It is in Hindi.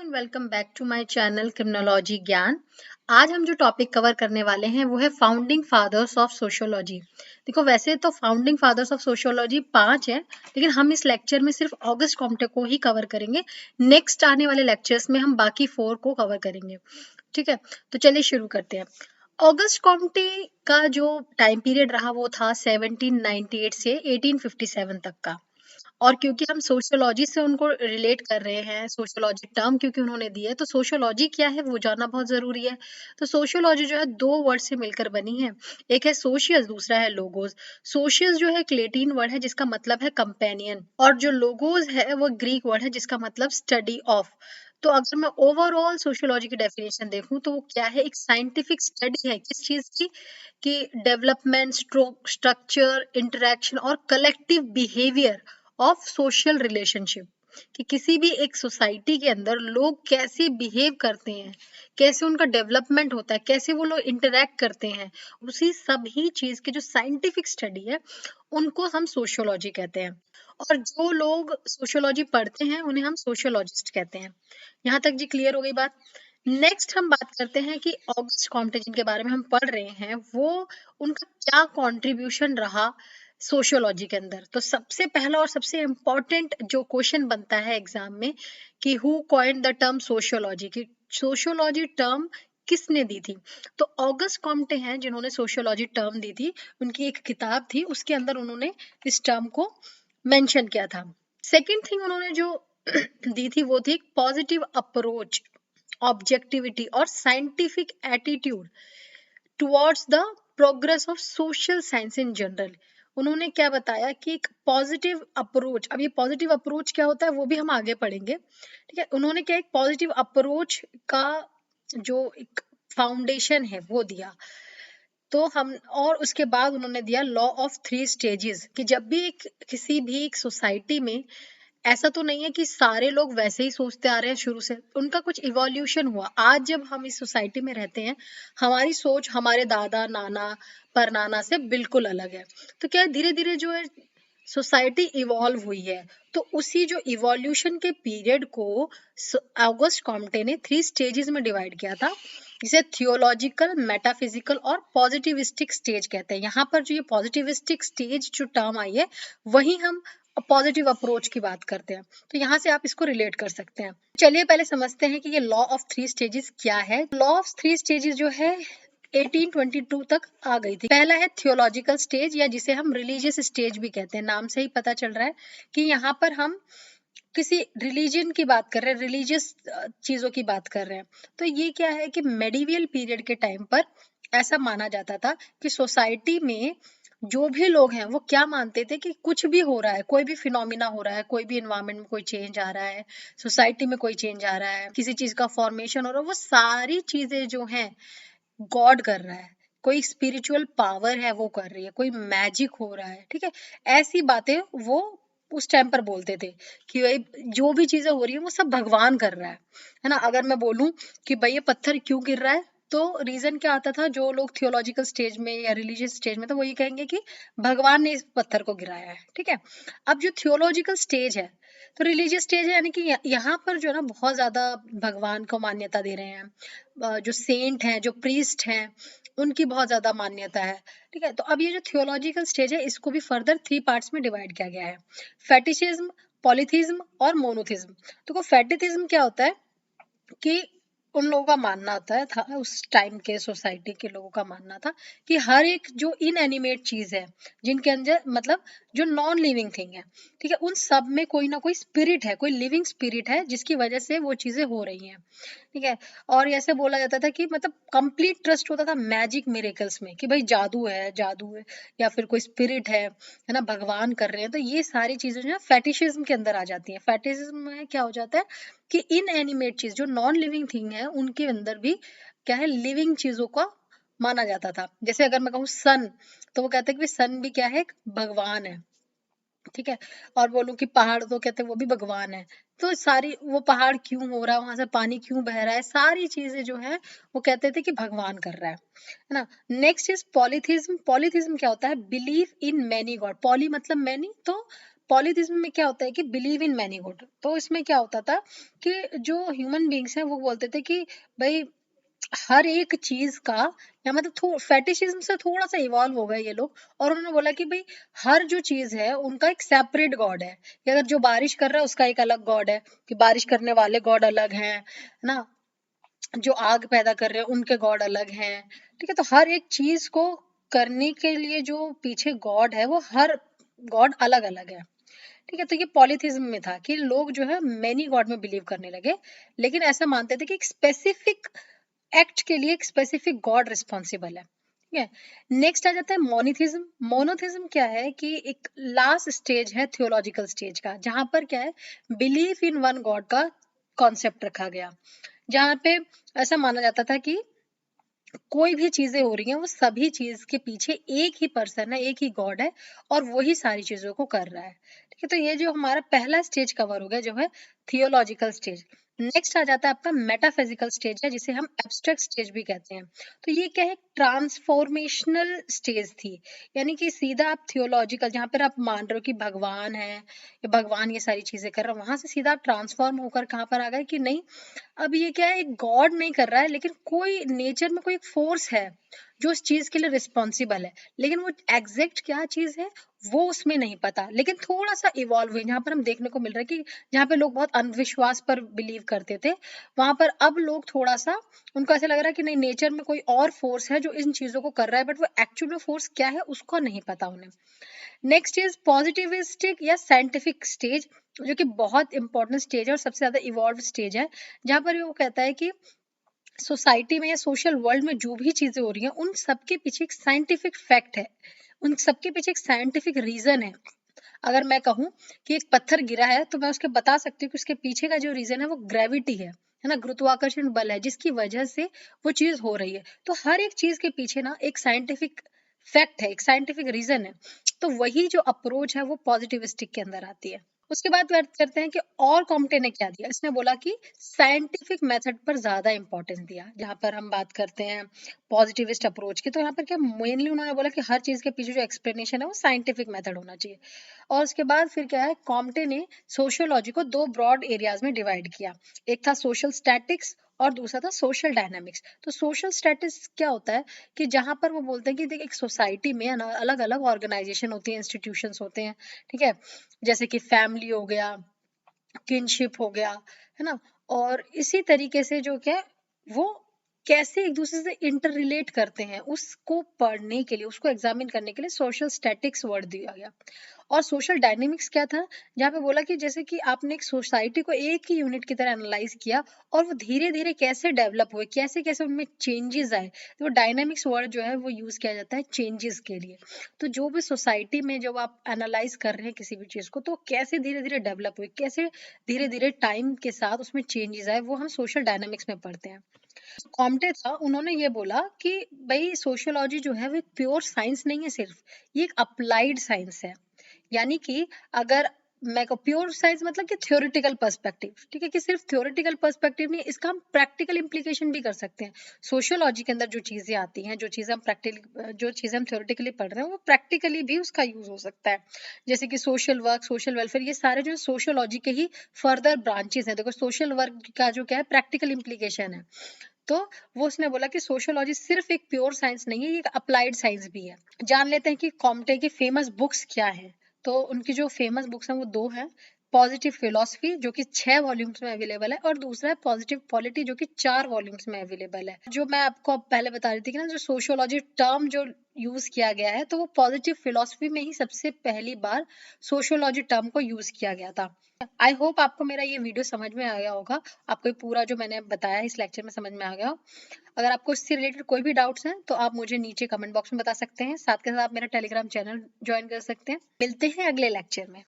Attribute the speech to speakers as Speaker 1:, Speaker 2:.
Speaker 1: And welcome back to my channel criminology ज्ञान। आज हम जो टॉपिक कवर करने वाले हैं वो है फाउंडिंग फादर्स ऑफ सोशियोलॉजी। देखो, वैसे तो फाउंडिंग फादर्स ऑफ सोशियोलॉजी 5 हैं, लेकिन हम इस लेक्चर में सिर्फ ऑगस्ट कॉम्टे को ही कवर करेंगे। नेक्स्ट आने वाले लेक्चर्स में हम बाकी 4 को कवर करेंगे। ठीक है, तो चलिए शुरू करते हैं। ऑगस्ट कॉम्टे का जो टाइम पीरियड रहा वो था 1798 से 1857 तक का। और क्योंकि हम सोशियोलॉजी से उनको रिलेट कर रहे हैं, सोशियोलॉजी टर्म क्योंकि उन्होंने दी है, तो सोशियोलॉजी क्या है वो जानना बहुत जरूरी है। तो सोशियोलॉजी जो है 2 वर्ड से मिलकर बनी है। एक है सोशियस, दूसरा है लोगोस। सोशियस जो है एक लैटिन वर्ड है जिसका मतलब है कंपेनियन, और जो लोगोस है वो ग्रीक वर्ड है जिसका मतलब स्टडी ऑफ। तो अगर मैं ओवरऑल सोशियोलॉजी की डेफिनेशन देखूं तो वो क्या है, एक साइंटिफिक स्टडी है किस चीज की, कि डेवलपमेंट, स्ट्रक्चर, इंटरेक्शन और collective behaviour of social relationship, कि किसी भी एक सोसाइटी के अंदर लोग कैसे बिहेव करते हैं, कैसे उनका डेवलपमेंट होता है, कैसे वो लोग इंटरेक्ट करते हैं, उसी सभी चीज की जो साइंटिफिक स्टडी है उनको हम सोशियोलॉजी कहते हैं। और जो लोग सोशियोलॉजी पढ़ते हैं उन्हें हम सोशियोलॉजिस्ट कहते हैं। यहाँ तक जी क्लियर हो गई बात। नेक्स्ट हम बात करते हैं कि ऑगस्ट कॉम्टे जिनके बारे में हम पढ़ रहे हैं वो, उनका क्या कंट्रीब्यूशन रहा सोशियोलॉजी के अंदर। तो सबसे पहला और सबसे इम्पोर्टेंट जो क्वेश्चन बनता है एग्जाम में, कि who coined the term sociology, की सोशियोलॉजी टर्म किसने दी थी। तो ऑगस्ट कॉम्टे हैं जिन्होंने सोशियोलॉजी टर्म दी थी। उनकी एक किताब थी, उसके अंदर उन्होंने इस टर्म को मेंशन किया था। सेकंड थिंग उन्होंने जो दी थी वो थी पॉजिटिव अप्रोच, ऑब्जेक्टिविटी और scientific attitude towards the progress of social science in general. उन्होंने क्या बताया कि एक पॉजिटिव अप्रोच, अब ये पॉजिटिव अप्रोच क्या होता है वो भी हम आगे पढ़ेंगे। ठीक है, उन्होंने क्या एक पॉजिटिव अप्रोच का जो एक फाउंडेशन है वो दिया। तो हम, और उसके बाद उन्होंने दिया लॉ ऑफ 3 स्टेजेस, कि जब भी किसी भी एक सोसाइटी में, ऐसा तो नहीं है कि सारे लोग वैसे ही सोचते आ रहे हैं शुरू से, उनका कुछ इवोल्यूशन हुआ। आज जब हम इस सोसाइटी में रहते हैं, हमारी सोच हमारे दादा नाना परनाना से बिल्कुल अलग है। तो क्या धीरे धीरे जो है सोसाइटी इवॉल्व हुई है। तो उसी जो इवोल्यूशन के पीरियड को ऑगस्ट कॉम्टे ने 3 स्टेजेस में डिवाइड किया था, जिसे थियोलॉजिकल, मेटाफिजिकल और पॉजिटिविस्टिक स्टेज कहते हैं। यहाँ पर जो ये पॉजिटिविस्टिक स्टेज जो टर्म आई है, वही हम पॉजिटिव अप्रोच की बात करते हैं। तो यहाँ से आप इसको रिलेट कर सकते हैं। चलिए पहले समझते हैं कि ये लॉ ऑफ 3 स्टेजेस क्या है। लॉ ऑफ 3 स्टेजेस जो है 1822 तक आ गई थी। पहला है थियोलॉजिकल स्टेज, या जिसे हम रिलीजियस स्टेज भी कहते हैं। नाम से ही पता चल रहा है कि यहाँ पर हम किसी रिलीजन की बात कर रहे हैं, रिलीजियस चीजों की बात कर रहे हैं। तो ये क्या है कि मेडिवियल पीरियड के टाइम पर ऐसा माना जाता था कि सोसाइटी में जो भी लोग हैं वो क्या मानते थे कि कुछ भी हो रहा है, कोई भी फिनोमिना हो रहा है, कोई भी इन्वायरमेंट में कोई चेंज आ रहा है, सोसाइटी में कोई चेंज आ रहा है, किसी चीज का फॉर्मेशन हो रहा है, वो सारी चीजें जो हैं गॉड कर रहा है, कोई स्पिरिचुअल पावर है वो कर रही है, कोई मैजिक हो रहा है। ठीक है, ऐसी बातें वो उस टाइम पर बोलते थे कि भाई जो भी चीजें हो रही है वो सब भगवान कर रहा है ना। अगर मैं बोलूं कि भाई ये पत्थर क्यों गिर रहा है, तो रीजन क्या आता था, जो लोग थियोलॉजिकल स्टेज में या रिलीजियस स्टेज में, तो वो ये कहेंगे कि भगवान ने इस पत्थर को गिराया है। ठीक है, अब जो थियोलॉजिकल स्टेज है, तो रिलीजियस स्टेज है, यानी कि यहाँ पर जो है ना बहुत ज्यादा भगवान को मान्यता दे रहे हैं। जो सेंट हैं, जो प्रीस्ट हैं, उनकी बहुत ज्यादा मान्यता है। ठीक है, तो अब ये जो थियोलॉजिकल स्टेज है इसको भी फर्दर 3 पार्ट्स में डिवाइड किया गया है, फेटिशिज्म, पॉलीथिज्म और मोनोथिज्म। तो फेटिशिज्म क्या होता है कि उन लोगों का मानना होता है था, उस टाइम के सोसाइटी के लोगों का मानना था कि हर एक जो इनएनिमेट चीज है, जिनके अंदर मतलब जो नॉन लिविंग थिंग है, ठीक है, उन सब में कोई ना कोई स्पिरिट है, कोई लिविंग स्पिरिट है जिसकी वजह से वो चीजें हो रही हैं। ठीक है, और ऐसे बोला जाता था कि मतलब कंप्लीट ट्रस्ट होता था मैजिक मिरेकल्स में, कि भाई जादू है, जादू है, या फिर कोई स्पिरिट है ना, भगवान कर रहे हैं। तो ये सारी चीजें जो है फेटिशिज्म के अंदर आ जाती हैं। फेटिशिज्म में क्या हो जाता है कि इनएनिमेट चीज, जो नॉन लिविंग थिंग है, उनके अंदर भी क्या है, लिविंग चीजों का माना जाता था। जैसे अगर मैं कहूँ सन, तो वो कहते हैं कि सन भी क्या है, एक भगवान है। ठीक है, और बोलूं कि पहाड़, तो कहते हैं वो भी भगवान है। तो सारी, वो पहाड़ क्यों हो रहा है, वहां से पानी क्यों बह रहा है, सारी चीजें जो है वो कहते थे कि भगवान कर रहा है ना। Next is पॉलीथिज्म। पॉलीथिज्म क्या होता है, believe in many God. Poly मतलब मैनी, तो पॉलीथिज्म में क्या होता है कि बिलीव इन मैनी गॉड। तो इसमें क्या होता था कि जो ह्यूमन बींग्स हैं वो बोलते थे कि भाई हर एक चीज का, या मतलब फेटिशिज्म से थोड़ा सा इवॉल्व हो गए ये लोग, और उन्होंने बोला कि भाई हर जो चीज है उनका एक सेपरेट गॉड है, कि अगर जो बारिश कर रहा है उसका एक अलग गॉड है, कि बारिश करने वाले गॉड अलग हैं, है ना, जो आग पैदा कर रहे हैं उनके गॉड अलग हैं। ठीक है, तो हर एक चीज को करने के लिए जो पीछे गॉड है वो हर गॉड अलग अलग है। ठीक है, तो ये पॉलीथिज्म में था कि लोग जो है मैनी गॉड में बिलीव करने लगे, लेकिन ऐसा मानते थे कि एक स्पेसिफिक एक्ट के लिए एक स्पेसिफिक गॉड रिस्पॉन्सिबल है। ठीक है, नेक्स्ट आ जाता है मोनोथिज्म। मोनोथिज्म क्या है कि एक लास्ट स्टेज है थियोलॉजिकल स्टेज का, जहां पर क्या है बिलीफ इन वन गॉड का कॉन्सेप्ट रखा गया, जहां पे ऐसा माना जाता था कि कोई भी चीजें हो रही हैं वो सभी चीज के पीछे एक ही पर्सन है, एक ही गॉड है, और वही सारी चीजों को कर रहा है। ठीक है, तो ये जो हमारा पहला स्टेज कवर हो गया जो है थियोलॉजिकल स्टेज। नेक्स्ट आ जाता है आपका मेटाफिजिकल स्टेज है, जिसे हम एब्स्ट्रैक्ट स्टेज भी कहते हैं। तो ये क्या है, ट्रांसफॉर्मेशनल स्टेज थी, यानी कि सीधा आप थियोलॉजिकल, जहां पर आप मान रहे हो कि भगवान है, या भगवान ये सारी चीजें कर रहा है, वहां से सीधा आप ट्रांसफॉर्म होकर कहाँ पर आ गए कि नहीं, अब ये क्या है, एक गॉड नहीं कर रहा है, लेकिन कोई नेचर में कोई एक फोर्स है जो उस चीज के लिए रिस्पॉन्सिबल है, लेकिन वो एग्जैक्ट क्या चीज है वो उसमें नहीं पता, लेकिन थोड़ा सा इवॉल्व हुई। जहां पर हम देखने को मिल रहा है कि जहां पे लोग बहुत अंधविश्वास पर बिलीव करते थे, वहां पर अब लोग थोड़ा सा, उनको ऐसा लग रहा है कि नहीं, नेचर में कोई और फोर्स है जो इन चीजों को कर रहा है, बट वो एक्चुअल में फोर्स क्या है उसको नहीं पता उन्हें। नेक्स्ट इज पॉजिटिविस्टिक या साइंटिफिक स्टेज, जो कि बहुत इंपॉर्टेंट स्टेज है और सबसे ज्यादा इवॉल्व स्टेज है, जहां पर वो कहता है कि सोसाइटी में या सोशल वर्ल्ड में जो भी चीजें हो रही हैं उन सबके पीछे एक साइंटिफिक फैक्ट है, उन सबके पीछे एक साइंटिफिक रीजन है। अगर मैं कहूँ कि एक पत्थर गिरा है तो मैं उसके बता सकती हूँ कि उसके पीछे का जो रीजन है वो ग्रेविटी है ना, गुरुत्वाकर्षण बल है, जिसकी वजह से वो चीज हो रही है। तो हर एक चीज के पीछे ना एक साइंटिफिक फैक्ट है, एक साइंटिफिक रीजन है। तो वही जो अप्रोच है वो पॉजिटिविस्टिक के अंदर आती है। उसके बाद बात करते हैं कि और कॉम्टे ने क्या दिया। इसने बोला कि साइंटिफिक मेथड पर ज्यादा इंपॉर्टेंस दिया। जहां पर हम बात करते हैं पॉजिटिविस्ट अप्रोच की, तो यहाँ पर क्या मेनली उन्होंने बोला कि हर चीज के पीछे जो एक्सप्लेनेशन है वो साइंटिफिक मेथड होना चाहिए। और उसके बाद फिर क्या है, कॉम्टे ने सोशियोलॉजी को दो ब्रॉड एरियाज में डिवाइड किया। एक था सोशल स्टैटिक्स और दूसरा था सोशल डायनामिक्स। तो सोशल स्टैटिक्स क्या होता है कि जहां पर वो बोलते हैं कि देख, एक सोसाइटी में अलग अलग ऑर्गेनाइजेशन होती है, इंस्टीट्यूशंस होते हैं। ठीक है, जैसे कि फैमिली हो गया, किनशिप हो गया, है ना, और इसी तरीके से जो क्या वो कैसे एक दूसरे से इंटर रिलेट करते हैं, उसको पढ़ने के लिए, उसको एग्जामिन करने के लिए सोशल स्टैटिक्स वर्ड दिया गया। और सोशल डायनेमिक्स क्या था, जहाँ पे बोला कि जैसे कि आपने एक सोसाइटी को एक ही यूनिट की तरह एनालाइज किया और वो धीरे धीरे कैसे डेवलप हुए, कैसे कैसे उनमें चेंजेस आए। तो वो डायनेमिक्स वर्ड जो है वो यूज किया जाता है चेंजेस के लिए। तो जो भी सोसाइटी में जब आप एनालाइज कर रहे हैं किसी भी चीज को, तो कैसे धीरे धीरे डेवलप हुई, कैसे धीरे धीरे टाइम के साथ उसमें चेंजेस आए, वो हम सोशल डायनेमिक्स में पढ़ते हैं। कॉम्टे था, उन्होंने ये बोला कि भाई सोशियोलॉजी जो है वो एक प्योर साइंस नहीं है सिर्फ, ये एक अप्लाइड साइंस है। यानी कि अगर मैं को प्योर साइंस मतलब कि थ्योरेटिकल पर्सपेक्टिव, ठीक है, कि सिर्फ थ्योरेटिकल पर्सपेक्टिव नहीं, इसका हम प्रैक्टिकल इंप्लीकेशन भी कर सकते हैं। सोशियोलॉजी के अंदर जो चीजें आती हैं, जो चीजें हम प्रैक्टिकली, जो चीजें हम थ्योरेटिकली पढ़ रहे हैं, वो प्रैक्टिकली भी उसका यूज हो सकता है। जैसे कि सोशल वर्क, सोशल वेलफेयर, ये सारे जो सोशियोलॉजी के ही फर्दर ब्रांचेस हैं। देखो, सोशल वर्क का जो क्या है प्रैक्टिकल इंप्लीकेशन है। तो वो उसने बोला कि सोशियोलॉजी सिर्फ एक प्योर साइंस नहीं है, ये एक अप्लाइड साइंस भी है। जान लेते हैं कि कॉम्टे की फेमस बुक्स क्या है। तो उनकी जो फेमस बुक्स हैं वो दो हैं। पॉजिटिव फिलोसफी जो कि 6 वॉल्यूम्स में अवेलेबल है, और दूसरा है पॉजिटिव पॉलिटी जो कि 4 वॉल्यूम्स में अवेलेबल है। जो मैं आपको अब पहले बता रही थी कि ना, जो सोशियोलॉजी टर्म जो यूज किया गया है, तो वो पॉजिटिव फिलोसफी में ही सबसे पहली बार सोशियोलॉजी टर्म को यूज किया गया था। आई होप आपको मेरा ये वीडियो समझ में आ गया होगा, आपको ये पूरा जो मैंने बताया इस लेक्चर में समझ में आ गया हो। अगर आपको इससे रिलेटेड कोई भी डाउट्स हैं तो आप मुझे नीचे कमेंट बॉक्स में बता सकते हैं, साथ के साथ आप मेरा टेलीग्राम चैनल ज्वाइन कर सकते हैं। मिलते हैं अगले लेक्चर में।